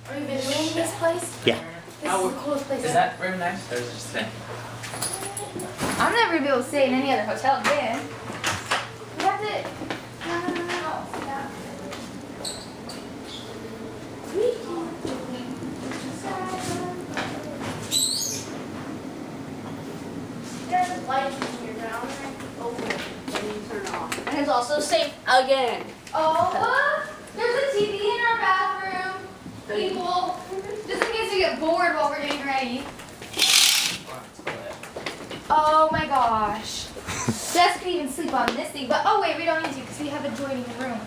Are you videoing this place? Yeah. This is the coolest place Is ever. that room nice or is it just thin? I'm never gonna be able to stay in any other hotel again. We have to. No. There's lights in your ground. Open it. Then you turn it off. And it's also safe again. Oh, there's a TV in our bathroom. People, just in case we get bored while we're getting ready. Oh my gosh. Jess could even sleep on this thing, but oh wait, we don't need to because we have adjoining room.